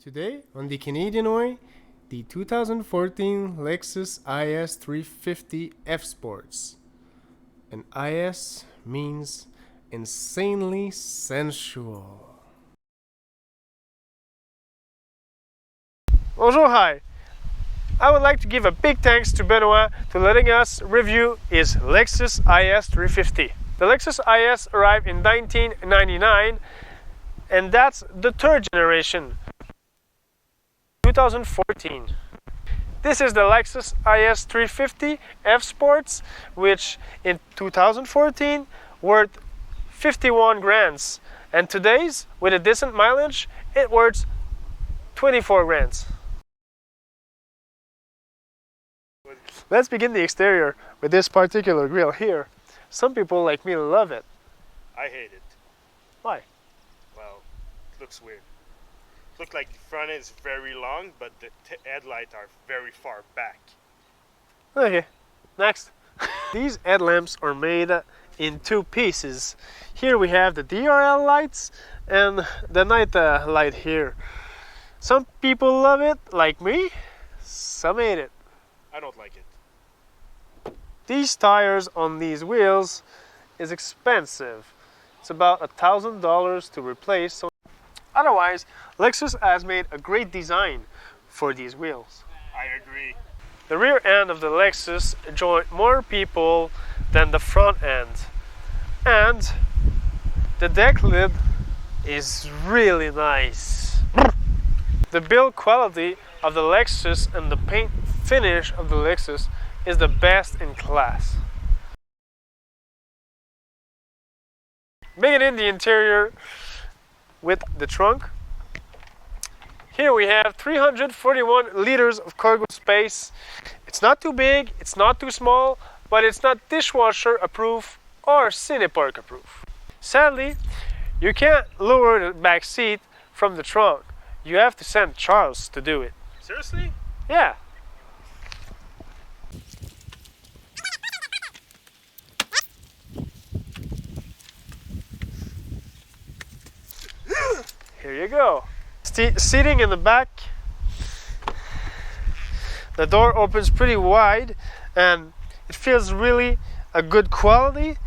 Today on the Canadian Way, the 2014 Lexus IS350 F-Sports. And IS means insanely sensual. Bonjour, hi. I would like to give a big thanks to Benoit for letting us review his Lexus IS350. The Lexus IS arrived in 1999, and that's the third generation. 2014. This is the Lexus IS350 F-Sports, which in 2014 worth 51 grand, and today's, with a decent mileage, it worth 24 grand. Let's begin the exterior with this particular grille here. Some people like me love it. I hate it. Why? Well, it looks weird. Looks like the front is very long, but the headlights are very far back. Okay, next. These headlamps are made in two pieces. Here we have the DRL lights and the night light here. Some people love it, like me. Some hate it. I don't like it. These tires on these wheels is expensive. It's about $1,000 to replace. So otherwise, Lexus has made a great design for these wheels. I agree. The rear end of the Lexus enjoyed more people than the front end. And the deck lid is really nice. The build quality of the Lexus and the paint finish of the Lexus is the best in class. Making in the interior with the trunk. Here we have 341 liters of cargo space. It's not too big, it's not too small, but it's not dishwasher approved or Cinepark approved. Sadly, you can't lower the back seat from the trunk. You have to send Charles to do it. Seriously? Yeah. Here you go. Seating in the back. The door opens pretty wide and it feels really a good quality.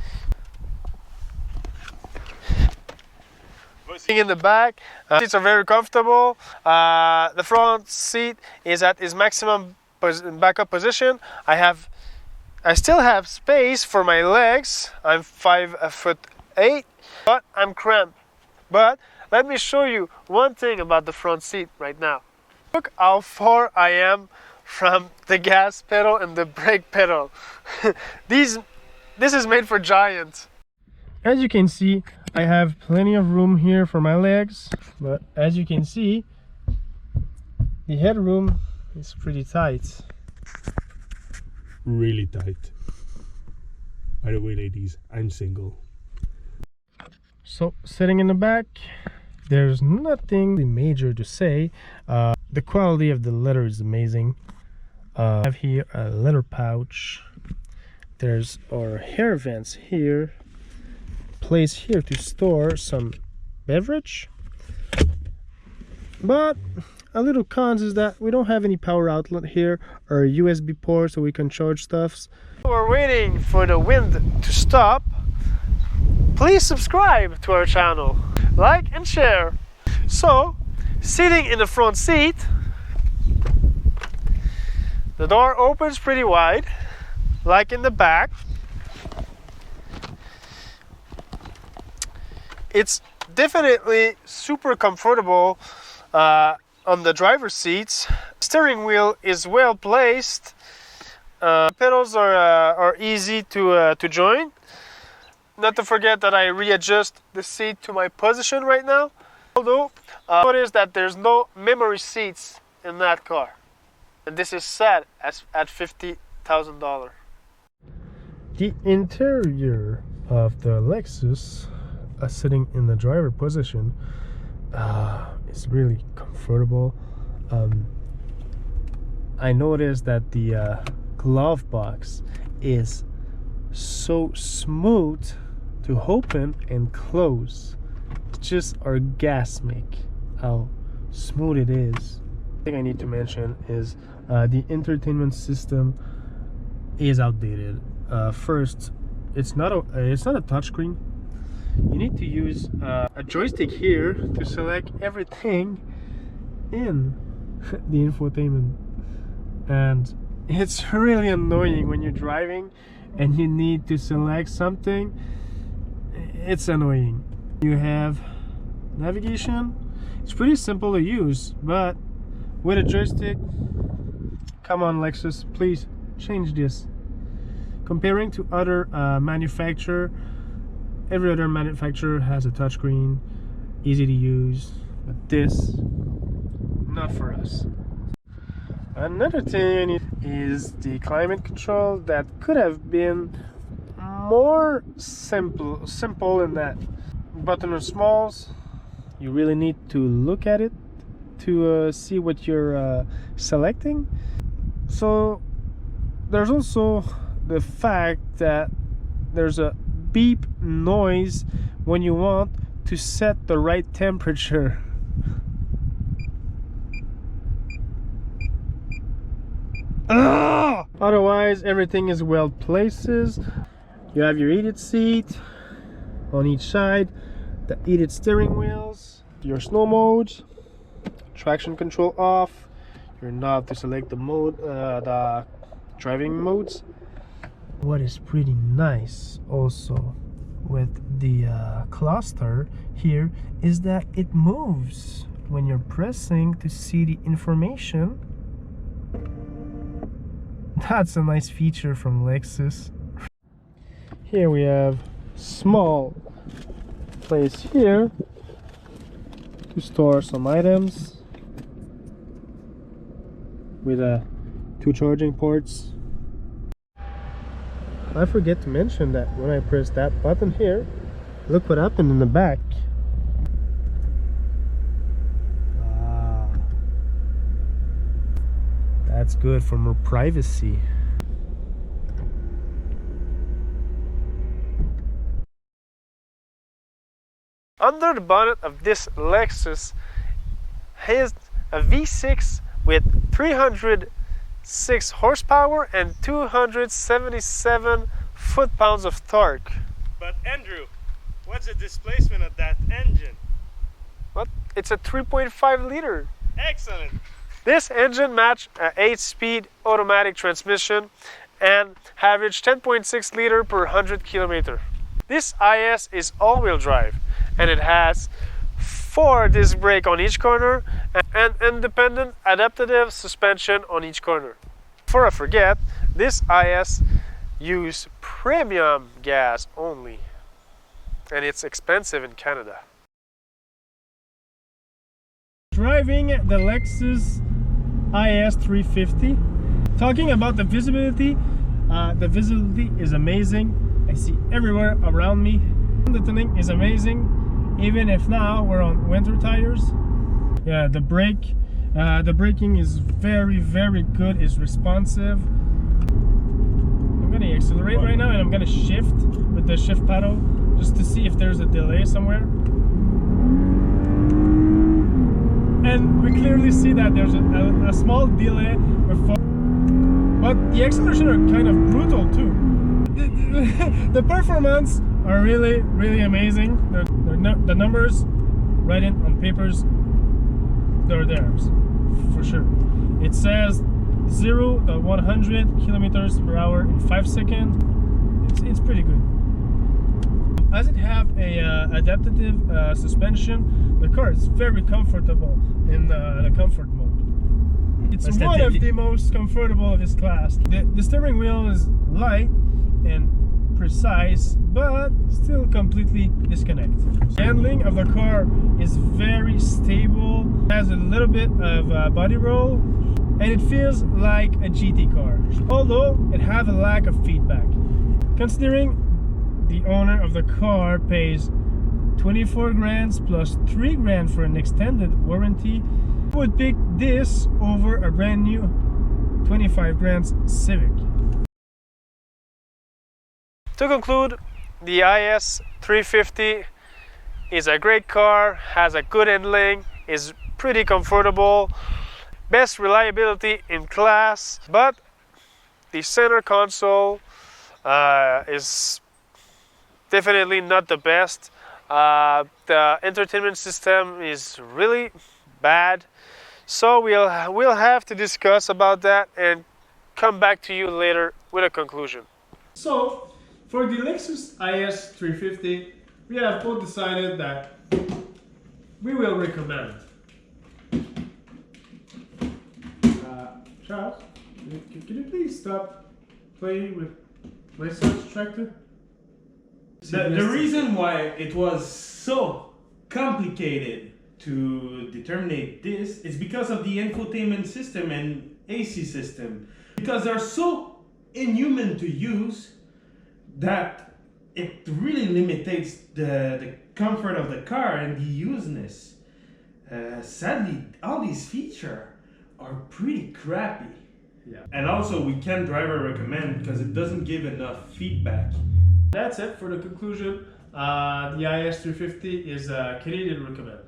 Sitting in the back, seats are very comfortable. The front seat is at its maximum backup position. I still have space for my legs. I'm 5'8", but I'm cramped. But let me show you one thing about the front seat right now. Look how far I am from the gas pedal and the brake pedal. This is made for giants. As you can see, I have plenty of room here for my legs, but as you can see, the headroom is pretty tight. Really tight. By the way, ladies, I'm single. So, sitting in the back, there's nothing major to say. The quality of the leather is amazing. I have here a leather pouch. There's our hair vents here. Place here to store some beverage. But a little cons is that we don't have any power outlet here or a USB port so we can charge stuffs. We're waiting for the wind to stop. Please subscribe to our channel, like and share. So, sitting in the front seat, the door opens pretty wide, like in the back. It's definitely super comfortable on the driver's seats. Steering wheel is well placed. Pedals are easy to join. Not to forget that I readjust the seat to my position right now. Although, notice that there's no memory seats in that car. And this is sad at $50,000. The interior of the Lexus, sitting in the driver position, is really comfortable. I noticed that the glove box is so smooth to open and close. It's just orgasmic how smooth it is. The thing I need to mention is the entertainment system is outdated. First, it's not a touchscreen. You need to use a joystick here to select everything in the infotainment, and it's really annoying when you're driving and you need to select something. It's annoying. You have navigation. It's pretty simple to use, but with a joystick, come on Lexus, please change this. Comparing to other manufacturer, every other manufacturer has a touchscreen, easy to use, but this, not for us. Another thing is the climate control that could have been more simple in that button are small. You really need to look at it to see what you're selecting. So there's also the fact that there's a beep noise when you want to set the right temperature. Otherwise, everything is well places. You have your heated seat on each side, the heated steering wheels, your snow modes, traction control off, your knob to select the mode, the driving modes. What is pretty nice also with the cluster here is that it moves when you're pressing to see the information. That's a nice feature from Lexus. Here we have small place here to store some items with two charging ports. I forget to mention that when I press that button here, look what happened in the back. That's good for more privacy. Under the bonnet of this Lexus is a V6 with 306 horsepower and 277 foot-pounds of torque. But Andrew, what's the displacement of that engine? What? It's a 3.5 liter. Excellent! This engine matched an 8-speed automatic transmission and averaged 10.6 liter per 100 kilometer. This IS is all-wheel drive, and it has 4 disc brake on each corner and independent adaptive suspension on each corner. Before I forget, this IS uses premium gas only, and it's expensive in Canada. Driving the Lexus IS350. Talking about the visibility is amazing. I see everywhere around me. The tuning is amazing, even if now we're on winter tires. Yeah, the braking is very good. It's responsive. I'm gonna accelerate right now, and I'm gonna shift with the shift paddle just to see if there's a delay somewhere. And we clearly see that there's a small delay before, but the acceleration are kind of brutal too. The performance are really amazing. The numbers right on papers, they're theirs for sure. It says 0 to 100 kilometers per hour in 5 seconds. It's pretty good. As it have a adaptive suspension, the car is very comfortable in the comfort mode. It's one of the most comfortable of its class. The steering wheel is light and precise, but still completely disconnected. The handling of the car is very stable, has a little bit of body roll, and it feels like a GT car, although it has a lack of feedback. Considering the owner of the car pays 24 grand plus 3 grand for an extended warranty, I would pick this over a brand new 25 grand Civic. To conclude, the IS350 is a great car, has a good handling, is pretty comfortable, best reliability in class, but the center console is definitely not the best. The entertainment system is really bad, so we'll have to discuss about that and come back to you later with a conclusion. So, for the Lexus IS350, we have both decided that we will recommend. Charles, can you please stop playing with my son's tractor? The reason why it was so complicated to determine this is because of the infotainment system and AC system. Because they're so inhuman to use that it really limits the comfort of the car and the useness. Sadly, all these features are pretty crappy. Yeah. And also we can't driver recommend because it doesn't give enough feedback. That's it for the conclusion. The IS350 is a Canadian recommend.